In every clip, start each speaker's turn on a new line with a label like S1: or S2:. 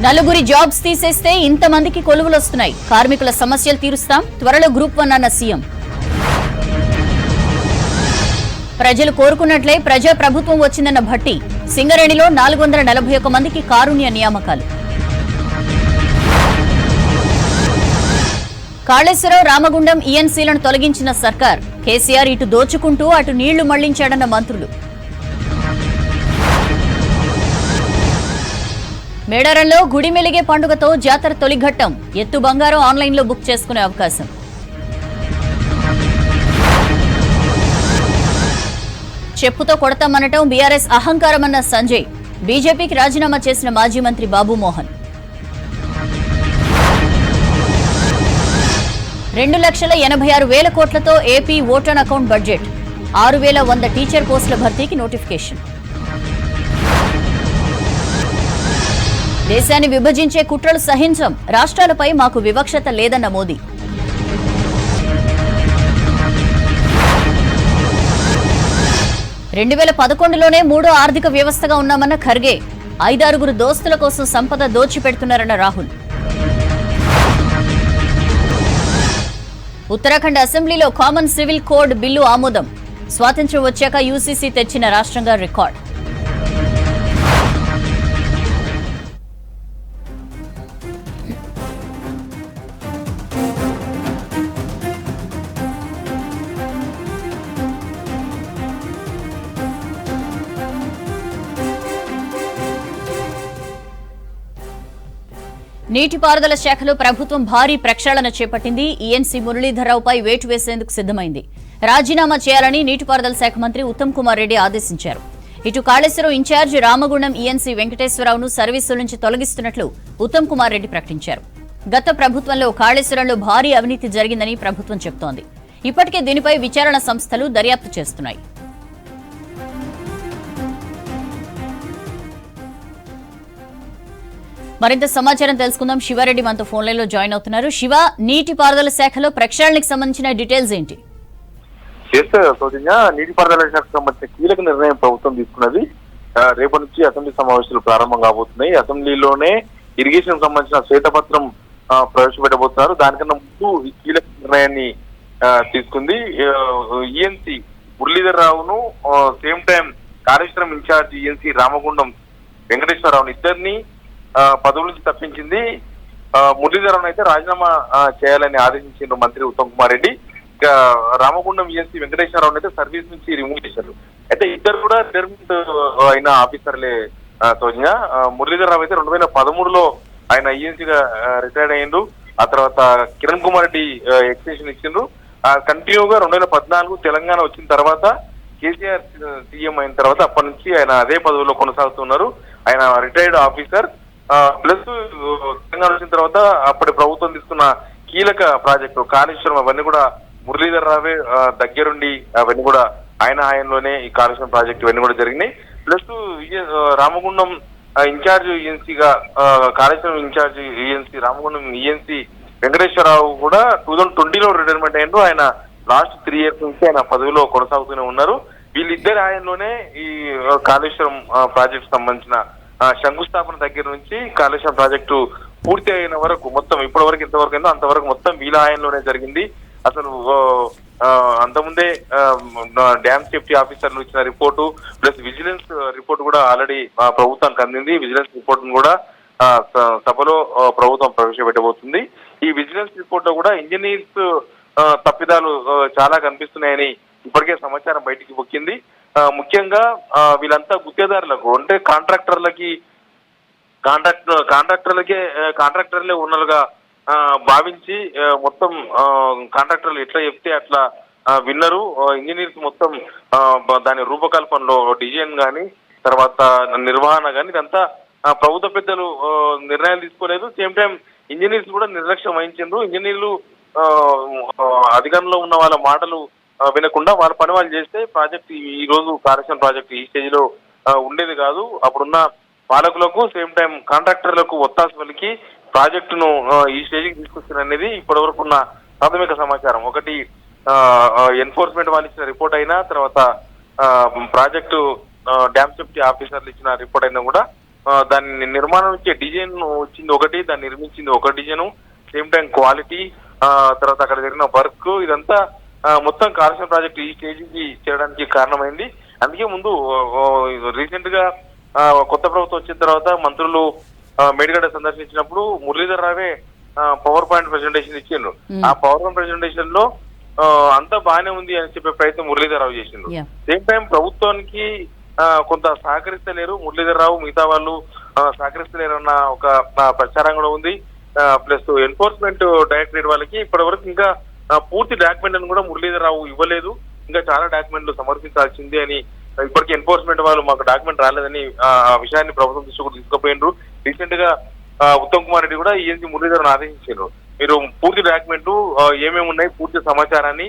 S1: నలుగురి జాబ్స్ తీసేస్తే ఇంతమందికి కొలువులు వస్తున్నాయి. కార్మికుల సమస్యలు తీరుస్తాం, త్వరలో గ్రూప్ 1 అన్న సీఎం. ప్రజలు కోరుకున్నట్లే ప్రజా ప్రభుత్వం వచ్చిందన్న భట్టి. సింగరేణిలో 441 మందికి కారుణ్య నియామకాలు. కాళేశ్వరం, రామగుండం ఈఎన్సీలను తొలగించిన సర్కార్. కేసీఆర్ ఇటు దోచుకుంటూ అటు నీళ్లు మళ్లించాడన్న మంత్రులు. మేడారంలో గుడి మెలిగే పండుగతో జాతర తొలిఘట్టం. ఎత్తు బంగారం ఆన్లైన్లో బుక్ చేసుకునే అవకాశం. చెప్పుతో కొడతామనటం బీఆర్ఎస్ అహంకారమన్న సంజయ్. బీజేపీకి రాజీనామా చేసిన మాజీ మంత్రి బాబుమోహన్. 2,86,000 కోట్లతో AP vote on account budget. 6,100 teacher పోస్టుల భర్తీకి నోటిఫికేషన్. దేశాన్ని విభజించే కుట్రలు సహించం. రాష్ట్రాలపై మాకు వివక్షత లేదన్న మోదీ. రెండు 2011లోనే మూడో ఆర్థిక వ్యవస్థగా ఉన్నామన్న ఖర్గే. 5-6 దోస్తుల కోసం సంపద దోచిపెడుతున్నారన్న రాహుల్. ఉత్తరాఖండ్ అసెంబ్లీలో కామన్ సివిల్ కోడ్ బిల్లు ఆమోదం. స్వాతంత్ర్యం వచ్చాక యూసీసీ తెచ్చిన రాష్ట్రంగా రికార్డ్. నీటిపారుదల శాఖలో ప్రభుత్వం భారీ ప్రక్షాళన చేపట్టింది. ఈఎన్సీ మురళీధర్రావుపై వేటు వేసేందుకు సిద్దమైంది. రాజీనామా చేయాలని నీటిపారుదల శాఖ మంత్రి ఉత్తమ్ కుమార్ రెడ్డి ఆదేశించారు. ఇటు కాళేశ్వరం ఇన్ఛార్జ్ రామగుండం ఈఎన్సీ వెంకటేశ్వరరావును సర్వీసుల నుంచి తొలగిస్తున్నట్లు ఉత్తమ్ కుమార్ రెడ్డి ప్రకటించారు. గత ప్రభుత్వంలో కాళేశ్వరంలో భారీ అవినీతి జరిగిందని ప్రభుత్వం చెబుతోంది. ఇప్పటికే దీనిపై విచారణ సంస్థలు దర్యాప్తు చేస్తున్నాయి. మరింత సమాచారం తెలుసుకుందాం. శివారెడ్డి మనతో ఫోన్ లైన్ లో జాయిన్ అవుతున్నారు. శివ, నీటిపారుదల శాఖలో ప్రక్షాళనకు సంబంధించిన డీటెయిల్స్ ఏంటి?
S2: నీటిపారుదల శాఖకు సంబంధించిన కీలక నిర్ణయం ప్రభుత్వం తీసుకున్నది. రేపటి నుంచి అసెంబ్లీ సమావేశాలు ప్రారంభం కాబోతున్నాయి. అసెంబ్లీలోనే ఇరిగేషన్ సంబంధించిన శ్వేతపత్రం ప్రవేశపెట్టబోతున్నారు. దానికన్నా ముందు ఈ కీలక నిర్ణయాన్ని తీసుకుంది. ఈఎన్సీ మురళీధర్రావును, same time Kaleshwaram in charge ENC Ramagundam వెంకటేశ్వరరావుని ఇద్దరిని పదవుల నుంచి తప్పించింది. మురళీధరన్ అయితే రాజీనామా చేయాలని ఆదేశించారు మంత్రి ఉత్తమ్ కుమార్ రెడ్డి. రామగుండం ఈఎన్సీ వెంకటేశ్వరరావు అయితే సర్వీస్ నుంచి రిమూవ్ చేశారు. అయితే ఇద్దరు కూడా రిటైర్మెంట్ అయిన ఆఫీసర్లే. సోనియా, మురళీధరరావు అయితే 2013లో ఆయన ఈఎన్సీగా రిటైర్డ్ అయ్యిండు. ఆ తర్వాత కిరణ్ కుమార్ రెడ్డి ఎక్స్టెన్షన్ ఇచ్చిండ్రు. కంటిన్యూగా 2014 తెలంగాణ వచ్చిన తర్వాత కేసీఆర్ సీఎం అయిన తర్వాత అప్పటి నుంచి ఆయన అదే పదవిలో కొనసాగుతున్నారు. ఆయన రిటైర్డ్ ఆఫీసర్. ప్లస్ తెలంగాణ వచ్చిన తర్వాత అప్పటి ప్రభుత్వం తీసుకున్న కీలక ప్రాజెక్టు కాళేశ్వరం అవన్నీ కూడా మురళీధర్ రావే దగ్గరుండి అవన్నీ కూడా ఆయన హయాంలోనే ఈ కాళేశ్వరం ప్రాజెక్టు ఇవన్నీ కూడా జరిగినాయి. ప్లస్ రామగుండం ఇన్ఛార్జ్ ఈఎన్సీగా Kaleshwaram in charge ENC Ramagundam ENC Venkateswararao కూడా 2020లో రిటైర్మెంట్ అయ్యారు. ఆయన లాస్ట్ 3 years నుంచి ఆయన పదవిలో కొనసాగుతూనే ఉన్నారు. వీళ్ళిద్దరి హయాంలోనే ఈ కాళేశ్వరం ప్రాజెక్టు సంబంధించిన శంకుస్థాపన దగ్గర నుంచి కాళేశ్వరం ప్రాజెక్టు పూర్తి అయిన వరకు మొత్తం ఇప్పటి వరకు ఎంతవరకు అయిందో అంతవరకు మొత్తం వీళ్ళ హయాంలోనే జరిగింది. అసలు అంతకుముందే డ్యామ్ సేఫ్టీ ఆఫీసర్లు ఇచ్చిన రిపోర్టు ప్లస్ విజిలెన్స్ రిపోర్ట్ కూడా ఆల్రెడీ ప్రభుత్వానికి అందింది. విజిలెన్స్ రిపోర్ట్ కూడా సభలో ప్రభుత్వం ప్రవేశపెట్టబోతుంది. ఈ విజిలెన్స్ రిపోర్ట్ లో కూడా ఇంజనీర్స్ తప్పిదాలు చాలా కనిపిస్తున్నాయని ఇప్పటికే సమాచారం బయటికి పొక్కింది. ముఖ్యంగా వీళ్ళంతా గుత్తేదారులకు అంటే కాంట్రాక్టర్లే ఉన్నలుగా భావించి మొత్తం కాంట్రాక్టర్లు ఎట్లా చెప్తే అట్లా విన్నరు. ఇంజనీర్స్ మొత్తం దాని రూపకల్పనలో డిజైన్ కానీ తర్వాత నిర్వహణ కానీ ఇదంతా ప్రభుత్వ పెద్దలు నిర్ణయాలు తీసుకోలేదు. సేమ్ టైం ఇంజనీర్స్ కూడా నిర్లక్ష్యం వహించారు. ఇంజనీర్లు అధికారంలో ఉన్న వాళ్ళ మాటలు వినకుండా వాళ్ళ పని వాళ్ళు చేస్తే ప్రాజెక్ట్ ఈ రోజు కాళేశ్వరం ప్రాజెక్ట్ ఈ స్టేజ్ లో ఉండేది కాదు. అప్పుడున్న పాలకులకు సేమ్ టైం కాంట్రాక్టర్లకు ఒత్తాసు పలికి ప్రాజెక్టును ఈ స్టేజ్కి తీసుకొచ్చారనేది ఇప్పటి వరకు ఉన్న ప్రాథమిక సమాచారం. ఒకటి ఎన్ఫోర్స్మెంట్ వాళ్ళు ఇచ్చిన రిపోర్ట్ అయినా తర్వాత ప్రాజెక్టు డ్యామ్ సేఫ్టీ ఆఫీసర్లు ఇచ్చిన రిపోర్ట్ అయినా కూడా దాని నిర్మాణం ఇచ్చే డిజైన్ వచ్చింది ఒకటి, దాన్ని నిర్మించింది ఒక డిజైన్, సేమ్ టైం క్వాలిటీ, తర్వాత అక్కడ జరిగిన వర్క్, ఇదంతా మొత్తం కాళేశ్వరం ప్రాజెక్ట్ ఈ స్టేజ్కి చేయడానికి కారణమైంది. అందుకే ముందు రీసెంట్ గా కొత్త ప్రభుత్వం వచ్చిన తర్వాత మంత్రులు మేడిగడ్డ సందర్శించినప్పుడు మురళీధర్ రావే పవర్ పాయింట్ ప్రెజెంటేషన్ ఇచ్చిండ్రు. ఆ పవర్ పాయింట్ ప్రెజెంటేషన్ లో అంతా బాగానే ఉంది అని చెప్పే ప్రయత్నం మురళీధర్ రావు చేసిండ్రు. సేమ్ టైం ప్రభుత్వానికి కొంత సహకరిస్తలేరు మురళీధర్ రావు, మిగతా వాళ్ళు సహకరిస్తలేరు అన్న ఒక ప్రచారం కూడా ఉంది. ప్లస్ ఎన్ఫోర్స్మెంట్ డైరెక్టరేట్ వాళ్ళకి ఇప్పటి వరకు ఇంకా పూర్తి డాక్యుమెంట్ కూడా మురళీధర్ రావు ఇవ్వలేదు, ఇంకా చాలా డాక్యుమెంట్లు సమర్పించాల్సింది అని ఇప్పటికీ ఎన్ఫోర్స్మెంట్ వాళ్ళు మాకు డాక్యుమెంట్ రాలేదని ఆ విషయాన్ని ప్రభుత్వం తీసుకుపోయినరు. రీసెంట్ గా ఉత్తమ్ కుమార్ రెడ్డి కూడా ఈఎన్సీ మురళీధర్ను ఆదేశించారు, మీరు పూర్తి డాక్యుమెంట్ ఏమేమి ఉన్నాయి పూర్తి సమాచారాన్ని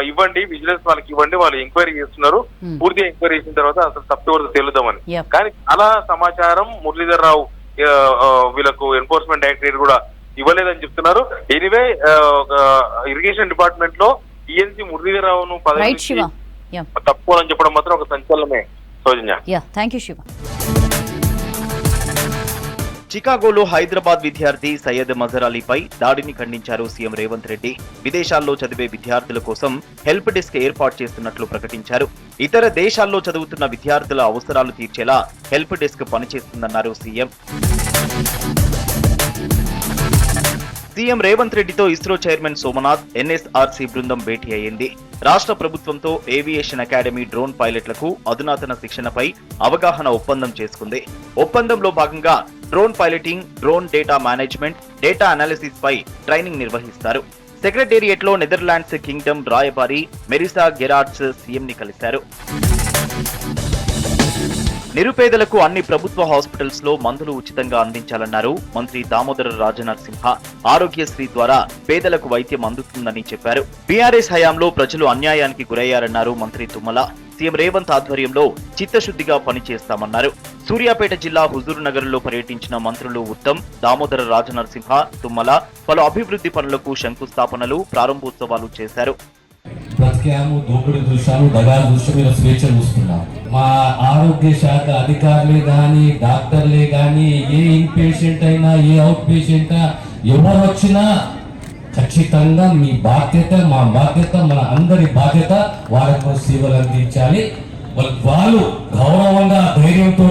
S2: ఇవ్వండి, విజిలెన్స్ వాళ్ళకి ఇవ్వండి, వాళ్ళు ఎంక్వైరీ చేస్తున్నారు, పూర్తి ఎంక్వైరీ చేసిన తర్వాత అసలు తప్పివరకు తేలుద్దామని. కానీ చాలా సమాచారం మురళీధర్ రావు వీళ్ళకు ఎన్ఫోర్స్మెంట్ డైరెక్టరేట్ కూడా ఇవ్వలేదని చెప్తున్నారు. ఎనీవే ఇరిగేషన్ డిపార్ట్మెంట్ లో ఈఎన్సీ మురళీధర్ రావును పదవి తప్పు అని చెప్పడం మాత్రం ఒక సంచలనమే. సౌజన్య,
S3: చికాగోలో హైదరాబాద్ విద్యార్థి సయ్యద్ మజర్ అలీపై దాడిని ఖండించారు సీఎం రేవంత్ రెడ్డి. విదేశాల్లో చదివే విద్యార్థుల కోసం హెల్ప్ డెస్క్ ఏర్పాటు చేస్తున్నట్లు ప్రకటించారు. ఇతర దేశాల్లో చదువుతున్న విద్యార్థుల అవసరాలు తీర్చేలా హెల్ప్ డెస్క్ పనిచేస్తుందన్నారు సీఎం. సీఎం రేవంత్ రెడ్డితో ఇస్రో చైర్మన్ సోమనాథ్, ఎన్ఎస్ఆర్సీ బృందం భేటీ అయ్యింది. రాష్ట్ర ప్రభుత్వంతో ఏవియేషన్ అకాడమీ డ్రోన్ పైలట్లకు అధునాతన శిక్షణపై అవగాహన ఒప్పందం చేసుకుంది. ఒప్పందంలో భాగంగా drone piloting, drone data management, data analysis పై ట్రైనింగ్ నిర్వహిస్తారు. సెక్రటేరియట్ లో నెదర్లాండ్స్ కింగ్డమ్ రాయబారి మెరిసా గెరార్డ్స్ సీఎం ని కలిశారు. నిరుపేదలకు అన్ని ప్రభుత్వ హాస్పిటల్స్ లో మందులు ఉచితంగా అందించాలన్నారు మంత్రి దామోదర రాజనరసింహ. ఆరోగ్యశ్రీ ద్వారా పేదలకు వైద్యం అందుతుందని చెప్పారు. బీఆర్ఎస్ హయాంలో ప్రజలు అన్యాయానికి గురయ్యారన్నారు మంత్రి తుమ్మల. సీఎం రేవంత్ ఆధ్వర్యంలో చిత్తశుద్ధిగా పనిచేస్తామన్నారు. సూర్యాపేట జిల్లా హుజూర్ నగర్ లో పర్యటించిన మంత్రులు ఉత్తమ్, దామోదర రాజనరసింహ, తుమ్మల పలు అభివృద్ధి పనులకు శంకుస్థాపనలు, ప్రారంభోత్సవాలు చేశారు.
S4: బ్రతికాము, దోపిడీ చూశాము, దగాలు చూసి మీరు స్వేచ్ఛ చూస్తున్నాం. మా ఆరోగ్య శాఖ అధికారులే కానీ, డాక్టర్లే కానీ, ఏ ఇన్ పేషెంట్ అయినా, ఏ అవుట్ పేషెంట్ ఎవరు వచ్చినా ఖచ్చితంగా మీ బాధ్యత, మా బాధ్యత, మన అందరి బాధ్యత వారికి సేవలు అందించాలి. వాళ్ళు గౌరవంగా ధైర్యంతో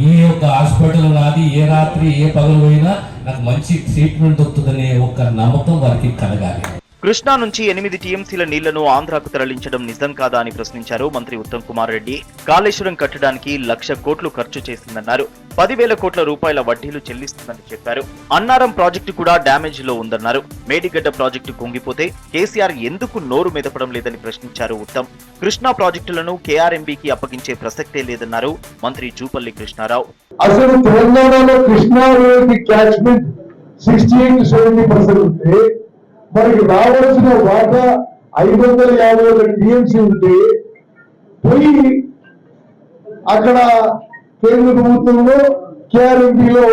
S4: ఈ యొక్క హాస్పిటల్ నాది, ఏ రాత్రి ఏ పగలు పోయినా నాకు మంచి ట్రీట్మెంట్ దొరుకుతుందనే ఒక నమ్మకం వారికి కలగాలి.
S3: కృష్ణా నుంచి 8 టీఎంసీల నీళ్లను ఆంధ్రాకు తరలించడం నిజం కాదా అని ప్రశ్నించారు మంత్రి ఉత్తమ్ కుమార్ రెడ్డి. కాళేశ్వరం కట్టడానికి 1,00,000 కోట్లు ఖర్చు చేసిందన్నారు. 10,000 కోట్ల రూపాయల వడ్డీలు చెల్లిస్తుందని చెప్పారు. అన్నారం ప్రాజెక్టు కూడా డ్యామేజ్ లో ఉందన్నారు. మేడిగడ్డ ప్రాజెక్టు కుంగిపోతే కేసీఆర్ ఎందుకు నోరు మెదపడం లేదని ప్రశ్నించారు ఉత్తమ్. కృష్ణా ప్రాజెక్టులను కేఆర్ఎంబీకి అప్పగించే ప్రసక్తే లేదన్నారు మంత్రి జూపల్లి కృష్ణారావు.
S5: అసలు తెలంగాణలో కృష్ణా క్యాచ్మెంట్ 68-70% ఉంటే మనకి రావాల్సిన వాటా 551 టీఎంసీ ఉంటే పోయి అక్కడ కేంద్ర ప్రభుత్వంలో కేఆర్ఎంపీలో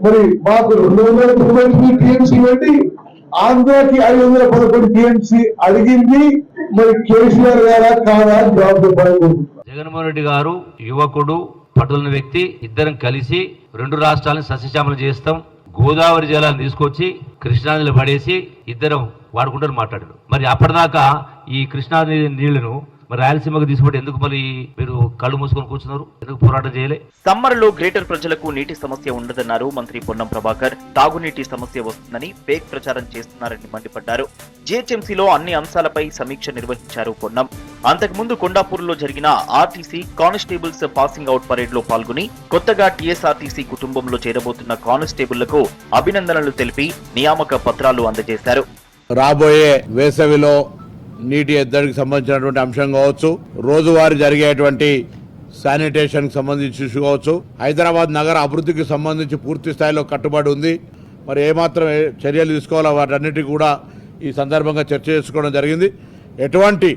S5: మరి మాకు 293 టీఎంసీ పెట్టి ఆంధ్రాకి 511 టీఎంసీ అడిగింది. మరి కేసీఆర్ గారా కాదా జవాబు చెప్పాలి.
S6: జగన్మోహన్ రెడ్డి గారు యువకుడు, పట్టుదల వ్యక్తి, ఇద్దరం కలిసి 2 రాష్ట్రాలను సస్యశ్యామలు చేస్తాం, గోదావరి జలాన్ని తీసుకొచ్చి కృష్ణానదిలో పడేసి ఇద్దరం వాడుకుంటారు మాట్లాడారు. మరి అప్పటిదాకా ఈ కృష్ణానది నీళ్లను మరి రాయలసీమకు తీసుకుంటే ఎందుకు మరి మీరు కళ్ళు మూసుకొని కూర్చున్నారు, ఎందుకు పోరాటం చేయలే?
S3: సమ్మర్ లో గ్రేటర్ ప్రజలకు నీటి సమస్య ఉండదన్నారు మంత్రి పొన్నం ప్రభాకర్. తాగునీటి సమస్య వస్తుందని ఫేక్ ప్రచారం చేస్తున్నారని మండిపడ్డారు. జీహెచ్ఎంసీలో అన్ని అంశాలపై సమీక్ష నిర్వహించారు పొన్నం. అంతకుముందు కొండాపూర్లో జరిగిన RTC constables passing out parade లో పాల్గొని కొత్తగా టీఎస్ఆర్టీసీ కుటుంబంలో చేరబోతున్న కానిస్టేబుళ్లకు అభినందనలు తెలిపి నియామక పత్రాలు అందజేశారు.
S7: రాబోయే వేసవిలో నీటి ఎద్దడికి సంబంధించినటువంటి అంశం కావచ్చు, రోజువారీ జరిగేటువంటి శానిటేషన్ కి సంబంధించి కావచ్చు, హైదరాబాద్ నగర అభివృద్ధికి సంబంధించి పూర్తి స్థాయిలో కట్టుబడి ఉంది. మరి ఏమాత్రం చర్యలు తీసుకోవాలో వాటన్నిటి కూడా ఈ సందర్భంగా చర్చ చేసుకోవడం జరిగింది. ఎటువంటి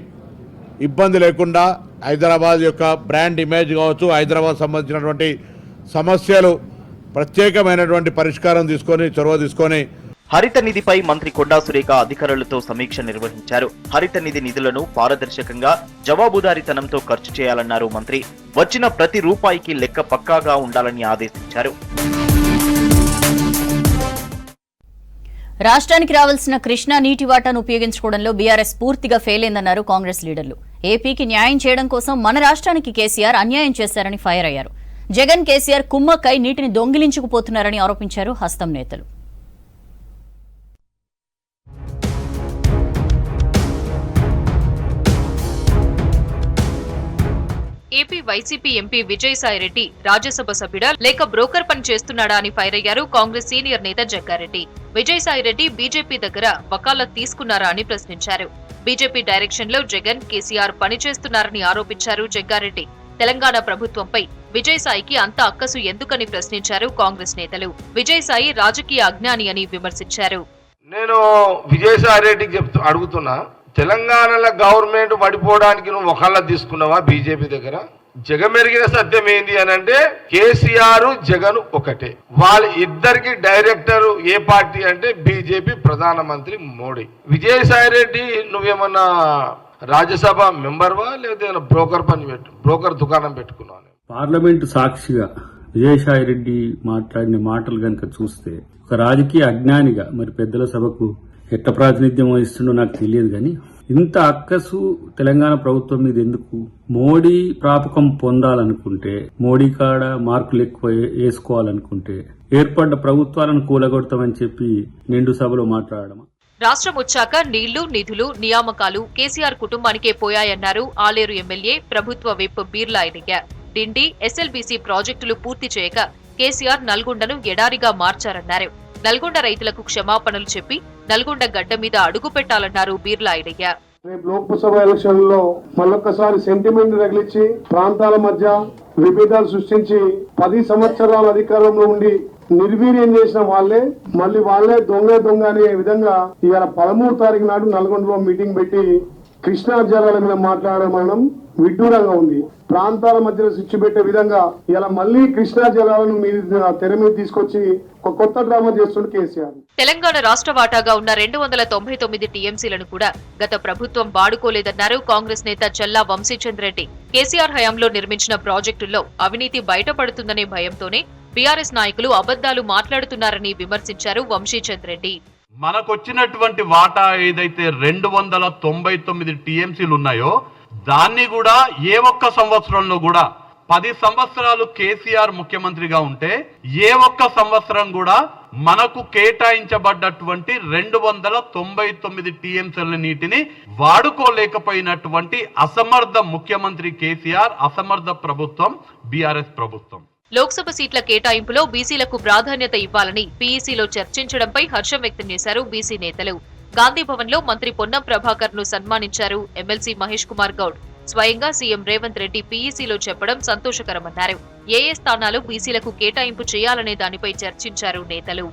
S7: ఇబ్బంది లేకుండా హైదరాబాద్ యొక్క బ్రాండ్ ఇమేజ్ కావచ్చు, హైదరాబాద్ సంబంధించినటువంటి సమస్యలు ప్రత్యేకమైనటువంటి పరిష్కారం తీసుకొని చొరవ తీసుకొని
S3: హరిత నిధిపై మంత్రి కొండా సురేఖ అధికారులతో సమీక్ష నిర్వహించారు. హరిత నిధి నిధులను పారదర్శకంగా జవాబుదారీతనంతో ఖర్చు చేయాలన్నారు మంత్రి. వచ్చిన ప్రతి రూపాయికి లెక్క పక్కాగా ఉండాలని ఆదేశించారు.
S1: రాష్ట్రానికి రావాల్సిన కృష్ణా నీటి వాటాను ఉపయోగించుకోవడంలో బీఆర్ఎస్ పూర్తిగా ఫెయిల్ అయిందన్నారు కాంగ్రెస్ లీడర్లు. ఏపీకి న్యాయం చేయడం కోసం మన రాష్ట్రానికి కేసీఆర్ అన్యాయం చేశారని ఫైర్ అయ్యారు. జగన్ కేసీఆర్ కుమ్మక్కై నీటిని దొంగిలించుకుపోతున్నారని ఆరోపించారు హస్తం నేతలు.
S8: AP YCP MP Vijayasai Reddy Rajya Sabha సభ్యుడా లేక బ్రోకర్ పని చేస్తున్నాడా అని ఫైర్ అయ్యారు కాంగ్రెస్ సీనియర్ నేత జగ్గారెడ్డి. విజయసాయిరెడ్డి బీజేపీ దగ్గర వకాలత్ తీసుకున్నారా అని ప్రశ్నించారు. బీజేపీ డైరెక్షన్ లో జగన్, కేసీఆర్ పనిచేస్తున్నారని ఆరోపించారు జగ్గారెడ్డి. తెలంగాణ ప్రభుత్వంపై విజయసాయికి అంత అక్కసు ఎందుకని ప్రశ్నించారు కాంగ్రెస్ నేతలు. విజయసాయి రాజకీయ అజ్ఞాని అని విమర్శించారు.
S9: నేను విజయసాయిరెడ్డికి అడుగుతున్నా, తెలంగాణలో గవర్నమెంట్ పడిపోవడానికి నువ్వు ఒకళ్ళ తీసుకున్నావా బీజేపీ దగ్గర? జగమెరిగిన సత్యం ఏంది అని అంటే కేసీఆర్ జగన్ ఒకటే. వాళ్ళ ఇద్దరికి డైరెక్టర్ ఏ పార్టీ అంటే బీజేపీ, ప్రధానమంత్రి మోడీ. విజయసాయిరెడ్డి నువ్వేమన్నా రాజ్యసభ మెంబర్వా లేదా బ్రోకర్ దుకాణం పెట్టుకున్నావు?
S10: పార్లమెంటు సాక్షిగా విజయసాయిరెడ్డి మాట్లాడిన మాటలు కనుక చూస్తే ఒక రాజకీయ అజ్ఞానిగా మరి పెద్దల సభకు ఎట్ట ప్రాతినిధ్యం వహిస్తుండో నాకు తెలియదు, కానీ ఇంత అక్కసు తెలంగాణ ప్రభుత్వం మీద ఎందుకు? మోడీ ప్రాపకం పొందాలనుకుంటే, మోడీ కాడ మార్కులు ఎక్కువ వేసుకోవాలనుకుంటే ఏర్పడ్డ ప్రభుత్వాలను కూలగొడతామని చెప్పి నిండు సభలో మాట్లాడడం.
S8: రాష్ట్రం వచ్చాక నీళ్లు, నిధులు, నియామకాలు కేసీఆర్ కుటుంబానికే పోయాయన్నారు ఆలేరు ఎమ్మెల్యే ప్రభుత్వ విప్ బీర్లా ఐలయ్య. డిండి, ఎస్ఎల్బీసీ ప్రాజెక్టులు పూర్తి చేయక కేసీఆర్ నల్గొండను ఎడారిగా మార్చారన్నారు. నల్గొండ రైతులకు క్షమాపణలు చెప్పి నల్గొండ గడ్డ మీద అడుగు పెట్టాలన్నారు బీర్లా ఐలయ్య.
S5: రేపు లోక్సభ ఎలక్షన్ లో మళ్ళొక్కసారి సెంటిమెంట్ తగిలించి ప్రాంతాల మధ్య విభేదాలు సృష్టించి 10 సంవత్సరాల అధికారంలో ఉండి నిర్వీర్యం చేసిన వాళ్ళే దొంగ అనే విధంగా ఇవాళ 13 తారీఖు నాడు నల్గొండలో మీటింగ్ పెట్టి కృష్ణా జలాల మీద మాట్లాడడం విడ్డూరంగా ఉంది. ప్రాంతాల మధ్యలో స్విచ్ పెట్టే విధంగా ఇలా మళ్లీ కృష్ణా జలాలను తెర మీద తీసుకొచ్చి ఒక కొత్త డ్రామా చేస్తుండే కేసీఆర్.
S8: తెలంగాణ రాష్ట్ర వాటాగా ఉన్న 299 టీఎంసీలను కూడా గత ప్రభుత్వం వాడుకోలేదన్నారు కాంగ్రెస్ నేత చల్లా వంశీచంద్రెడ్డి. కేసీఆర్ హయాంలో నిర్మించిన ప్రాజెక్టుల్లో అవినీతి బయటపడుతుందనే భయంతోనే బీఆర్ఎస్ నాయకులు అబద్దాలు మాట్లాడుతున్నారని విమర్శించారు వంశీచంద్రెడ్డి.
S11: మనకొచ్చినటువంటి వాటా ఏదైతే 299 టీఎంసీలు ఉన్నాయో దాన్ని కూడా ఏ ఒక్క సంవత్సరంలో కూడా 10 సంవత్సరాలు కేసీఆర్ ముఖ్యమంత్రిగా ఉంటే ఏ ఒక్క సంవత్సరం కూడా మనకు కేటాయించబడ్డటువంటి 299 టీఎంసీల నీటిని వాడుకోలేకపోయినటువంటి అసమర్థ ముఖ్యమంత్రి కేసీఆర్, అసమర్థ ప్రభుత్వం బీఆర్ఎస్ ప్రభుత్వం.
S8: లోక్సభ సీట్ల కేటాయింపులో బీసీలకు ప్రాధాన్యత ఇవ్వాలని పీఈసీలో చర్చించడంపై హర్షం వ్యక్తం చేశారు బీసీ నేతలు. గాంధీభవన్ లో మంత్రి పొన్నం ప్రభాకర్ ను సన్మానించారు ఎమ్మెల్సీ మహేష్ కుమార్ గౌడ్. స్వయంగా సీఎం రేవంత్ రెడ్డి పీఈసీలో చెప్పడం సంతోషకరమన్నారు. ఏ స్థానాలు బీసీలకు కేటాయింపు చేయాలనే దానిపై చర్చించారు నేతలు.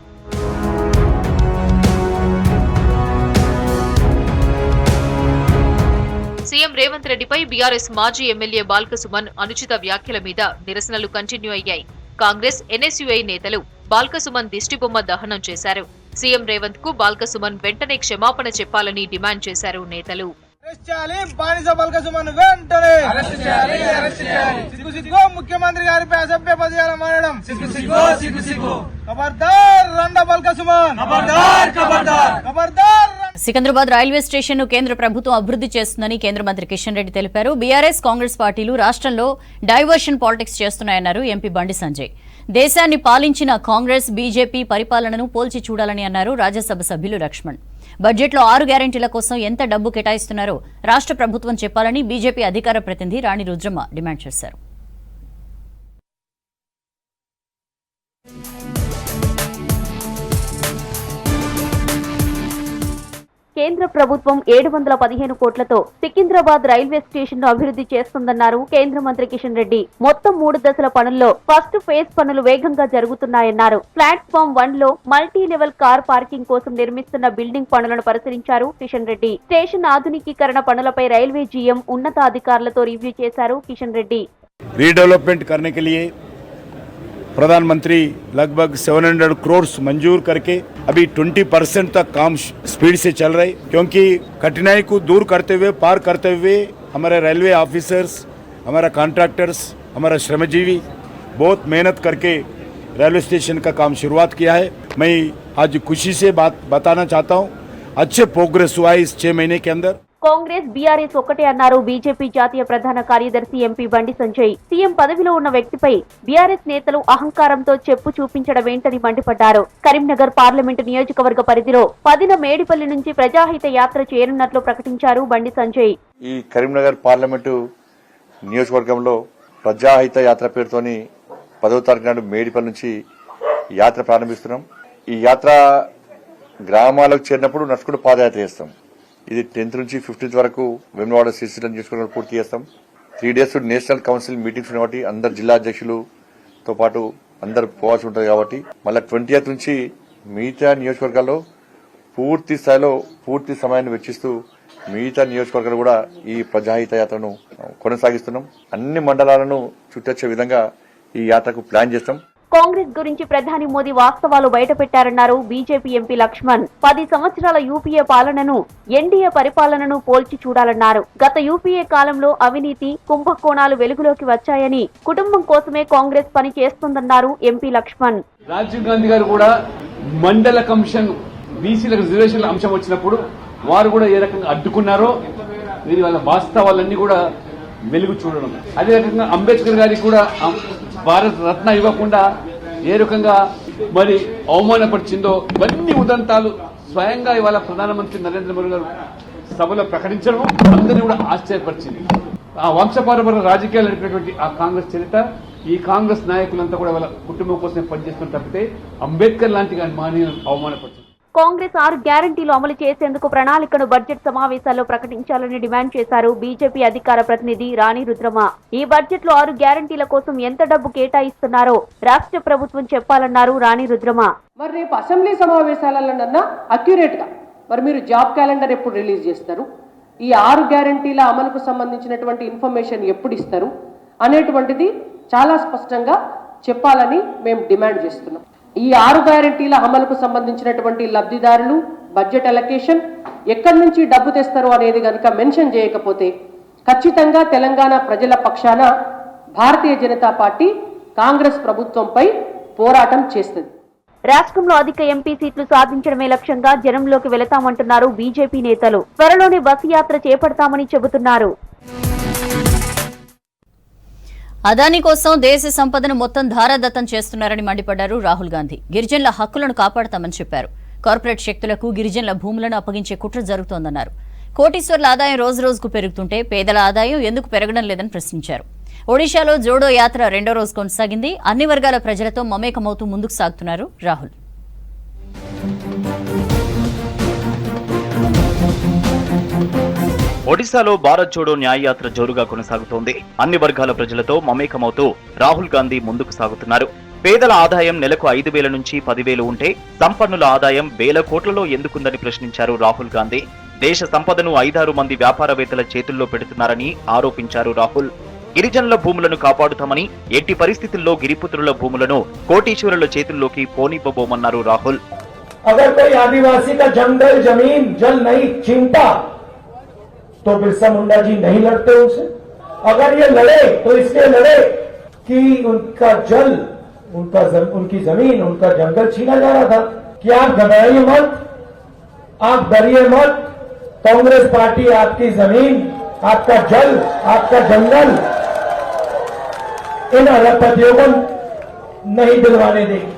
S8: సీఎం రేవంత్ రెడ్డిపై బీఆర్ఎస్ మాజీ ఎమ్మెల్యే బాల్కసుమన్ అనుచిత వ్యాఖ్యల మీద నిరసనలు కంటిన్యూ అయ్యాయి. కాంగ్రెస్, ఎన్ఎస్యుఐ నేతలు బాల్కసుమన్ దిష్టిబొమ్మ దహనం చేశారు. సీఎం రేవంత్ కు బాల్కసుమన్ వెంటనే క్షమాపణ చెప్పాలని డిమాండ్ చేశారు నేతలు.
S9: ముఖ్యమంత్రి గారిపై అసభ్య పదజాలం వాడడం
S1: సికింద్రాబాద్ రైల్వే స్టేషన్ ను కేంద్ర ప్రభుత్వం అభివృద్ధి చేస్తుందని కేంద్ర మంత్రి కిషన్ రెడ్డి తెలిపారు. బీఆర్ఎస్, కాంగ్రెస్ పార్టీలు రాష్ట్రంలో diversion politics చేస్తున్నాయన్నారు MP Bandi Sanjay. దేశాన్ని పాలించిన కాంగ్రెస్, బీజేపీ పరిపాలనను పోల్చి చూడాలని అన్నారు రాజ్యసభ సభ్యులు లక్ష్మణ్. బడ్జెట్లో 6 గ్యారెంటీల కోసం ఎంత డబ్బు కేటాయిస్తున్నారో రాష్ట్ర ప్రభుత్వం చెప్పాలని బీజేపీ అధికార ప్రతినిధి రాణి రుద్రమ్మ డిమాండ్ చేశారు.
S12: కేంద్ర ప్రభుత్వం 715 కోట్లతో సికింద్రాబాద్ రైల్వే స్టేషన్ ను అభివృద్ధి చేస్తుందన్నారు కేంద్ర మంత్రి కిషన్ రెడ్డి. మొత్తం 3 దశల పనుల్లో ఫస్ట్ ఫేజ్ పనులు వేగంగా జరుగుతున్నాయన్నారు. ప్లాట్ఫామ్ 1 లో మల్టీ లెవెల్ కార్ పార్కింగ్ కోసం నిర్మిస్తున్న బిల్డింగ్ పనులను పరిశీలించారు కిషన్ రెడ్డి. స్టేషన్ ఆధునికీకరణ పనులపై రైల్వే జీఎం ఉన్నతాధికారులతో రివ్యూ చేశారు కిషన్ రెడ్డి.
S13: रीडेवलपमेंट करने के लिए
S7: प्रधानमंत्री लगभग 700 करोड़ मंजूर करके अभी 20% तक काम स्पीड से चल रहे, क्योंकि कठिनाई को दूर करते हुए, पार करते हुए हमारे रेलवे ऑफिसर्स, हमारा कॉन्ट्रैक्टर्स, हमारा श्रमजीवी बहुत मेहनत करके रेलवे स्टेशन का काम शुरुआत किया है। मैं आज खुशी से बात बताना चाहता हूँ, अच्छे प्रोग्रेस हुआ है इस 6 महीने के अंदर।
S12: కాంగ్రెస్ బీఆర్ఎస్ ఒకటే అన్నారు బీజేపీ జాతీయ ప్రధాన కార్యదర్శి ఎంపీ బండి సంజయ్. సీఎం పదవిలో ఉన్న వ్యక్తిపై బీఆర్ఎస్ నేతలు అహంకారంతో చెప్పు చూపించడమేంటని మండిపడ్డారు. కరీంనగర్ పార్లమెంటు నియోజకవర్గ పరిధిలో 10న మేడిపల్లి నుంచి ప్రజాహిత యాత్ర చేరున్నట్లు ప్రకటించారు బండి సంజయ్.
S13: ఈ కరీంనగర్ పార్లమెంటు నియోజకవర్గంలో ప్రజాహిత యాత్ర పేరుతోని 10వ తారీఖు నాడు మేడిపల్లి నుంచి యాత్ర ప్రారంభిస్తున్నాం. ఈ యాత్ర గ్రామాలకు చేరినప్పుడు నడుచుకుంటూ పాదయాత్ర చేస్తాం. ఇది 10th నుంచి 15th వరకు వేములవాడ సిరిసిల్ల నియోజకవర్గంలో పూర్తి చేస్తాం. 3 days నేషనల్ కౌన్సిల్ మీటింగ్స్ కాబట్టి అందరు జిల్లా అధ్యక్షులతో పాటు అందరు పోవాల్సి ఉంటుంది కాబట్టి మళ్ళీ 20th నుంచి మిగతా నియోజకవర్గాల్లో పూర్తి స్థాయిలో పూర్తి సమయాన్ని వెచ్చిస్తూ మిగతా నియోజకవర్గాలు కూడా ఈ ప్రజాహిత యాత్రను కొనసాగిస్తున్నాం. అన్ని మండలాలను చుట్టొచ్చే విధంగా ఈ యాత్రకు ప్లాన్ చేస్తాం.
S12: కాంగ్రెస్ గురించి ప్రధాని మోదీ వాస్తవాలు బయటపెట్టారన్నారు బీజేపీ ఎంపీ లక్ష్మణ్. 10 సంవత్సరాల యూపీఏ పాలనను ఎన్డీఏ పరిపాలనను పోల్చి చూడాలన్నారు. గత యూపీఏ కాలంలో అవినీతి కుంభకోణాలు వెలుగులోకి వచ్చాయని, కుటుంబం కోసమే కాంగ్రెస్ పని చేస్తుందన్నారు ఎంపీ లక్ష్మణ్.
S10: రాజీవ్ గాంధీ గారు కూడా మండల కమిషన్ బీసీలకు రిజర్వేషన్ల అంశం వచ్చినప్పుడు వారు కూడా ఏ రకంగా అడ్డుకున్నారో వీరి వాళ్ళ వాస్తవాలన్నీ కూడా వెలుగు చూడడం. అదే రకంగా అంబేద్కర్ గారికి కూడా భారత రత్న ఇవ్వకుండా ఏ రకంగా మరి అవమానపరిచిందో ఇవన్నీ ఉదంతాలు స్వయంగా ఇవాళ ప్రధానమంత్రి నరేంద్ర మోదీ గారు సభలో ప్రకటించడం అందరినీ కూడా ఆశ్చర్యపరిచింది. ఆ వంశపారంపర్య రాజకీయాలు నడిపినటువంటి ఆ కాంగ్రెస్ చరిత్ర, ఈ కాంగ్రెస్ నాయకులంతా కూడా వాళ్ళ కుటుంబం కోసమే పనిచేస్తున్న తప్పితే అంబేద్కర్ లాంటి మహనీయులను అవమానపరిచింది.
S12: కాంగ్రెస్ 6 గ్యారంటీలు అమలు చేసేందుకు ప్రణాళికను బడ్జెట్ సమావేశాల్లో ప్రకటించాలని డిమాండ్ చేశారు బీజేపీ అధికార ప్రతినిధి రాణి రుద్రమ. ఈ బడ్జెట్ లో 6 గ్యారంటీల కోసం ఎంత డబ్బు కేటాయిస్తున్నారో రాష్ట్ర ప్రభుత్వం చెప్పాలన్నారు రాణి రుద్రమ.
S14: మరి రేపు అసెంబ్లీ సమావేశాలన్నా అక్యురేట్ గా మరి మీరు జాబ్ క్యాలెండర్ ఎప్పుడు రిలీజ్ చేస్తారు, ఈ 6 గ్యారంటీల అమలుకు సంబంధించినటువంటి ఇన్ఫర్మేషన్ ఎప్పుడు ఇస్తారు అనేటువంటిది చాలా స్పష్టంగా చెప్పాలని మేము డిమాండ్ చేస్తున్నాం. ఈ 6 గ్యారంటీల అమలుకు సంబంధించినటువంటి లబ్ధిదారులు, బడ్జెట్ అలొకేషన్, ఎక్కడి నుంచి డబ్బు తెస్తారు అనేది గనుక మెన్షన్ చేయకపోతే ఖచ్చితంగా తెలంగాణ ప్రజల పక్షాన భారతీయ జనతా పార్టీ కాంగ్రెస్ ప్రభుత్వంపై పోరాటం చేస్తుంది.
S12: రాష్ట్రంలో అధిక ఎంపీ సీట్లు సాధించడమే లక్ష్యంగా జనంలోకి వెళతామంటున్నారు బీజేపీ నేతలు. త్వరలోనే బస్సు యాత్ర చేపడతామని చెబుతున్నారు.
S1: అదానీ కోసం దేశ సంపదను మొత్తం ధారాదత్తం చేస్తున్నారని మండిపడ్డారు రాహుల్ గాంధీ. గిరిజనుల హక్కులను కాపాడతామని చెప్పారు. కార్పొరేట్ శక్తులకు గిరిజనుల భూములను అప్పగించే కుట్ర జరుగుతోందన్నారు. కోటీశ్వర్ల ఆదాయం రోజురోజుకు పెరుగుతుంటే పేదల ఆదాయం ఎందుకు పెరగడం లేదని ప్రశ్నించారు. ఒడిశాలో జోడో యాత్ర 2వ రోజు కొనసాగింది. అన్ని వర్గాల ప్రజలతో మమేకమవుతూ ముందుకు సాగుతున్నారు రాహుల్.
S3: ఒడిశాలో భారత్ జోడో న్యాయయాత్ర జోరుగా కొనసాగుతోంది. అన్ని వర్గాల ప్రజలతో మమేకమవుతూ రాహుల్ గాంధీ ముందుకు సాగుతున్నారు. పేదల ఆదాయం నెలకు 5,000 నుంచి 10,000 ఉంటే సంపన్నుల ఆదాయం వేల కోట్లలో ఎందుకుందని ప్రశ్నించారు రాహుల్ గాంధీ. దేశ సంపదను 5-6 మంది వ్యాపారవేత్తల చేతుల్లో పెడుతున్నారని ఆరోపించారు రాహుల్. గిరిజనుల భూములను కాపాడుతామని, ఎట్టి పరిస్థితుల్లో గిరిపుత్రుల భూములను కోటీశ్వరుల చేతుల్లోకి పోనివ్వబోమన్నారు రాహుల్.
S15: तो बिरसा मुंडा जी नहीं लड़ते उनसे। अगर ये लड़े तो इसलिए लड़े कि उनका जल, उनकी जमीन, उनका जंगल छीना जा रहा था। कि आप घबराइए मत, आप डरिए मत, कांग्रेस पार्टी आपकी जमीन, आपका जल, आपका जंगल इन अरबपतियों को नहीं दिलवाने देगी.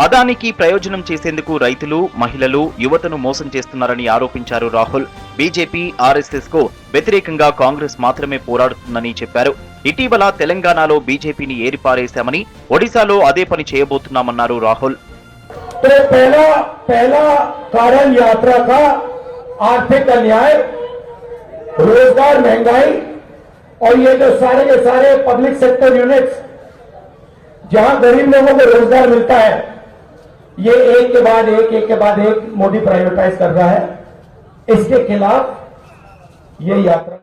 S3: అదానికి ప్రయోజనం చేసేందుకు రైతులు, మహిళలు, యువతను మోసం చేస్తున్నారని ఆరోపించారు రాహుల్. బీజేపీ, ఆర్ఎస్ఎస్ కు వ్యతిరేకంగా కాంగ్రెస్ మాత్రమే పోరాడుతుందని చెప్పారు. ఇటీవల తెలంగాణలో బీజేపీని ఏరిపారేశామని, ఒడిశాలో అదే పని చేయబోతున్నామన్నారు రాహుల్.
S15: आर्थिक अन्याय, रोजगार महंगाई और ये जो सारे पब्लिक सेक्टर यूनिट्स जहां गरीब लोगों को रोजगार मिलता है, ये एक के बाद एक मोदी प्राइवेटाइज कर रहा है. इसके खिलाफ ये यात्रा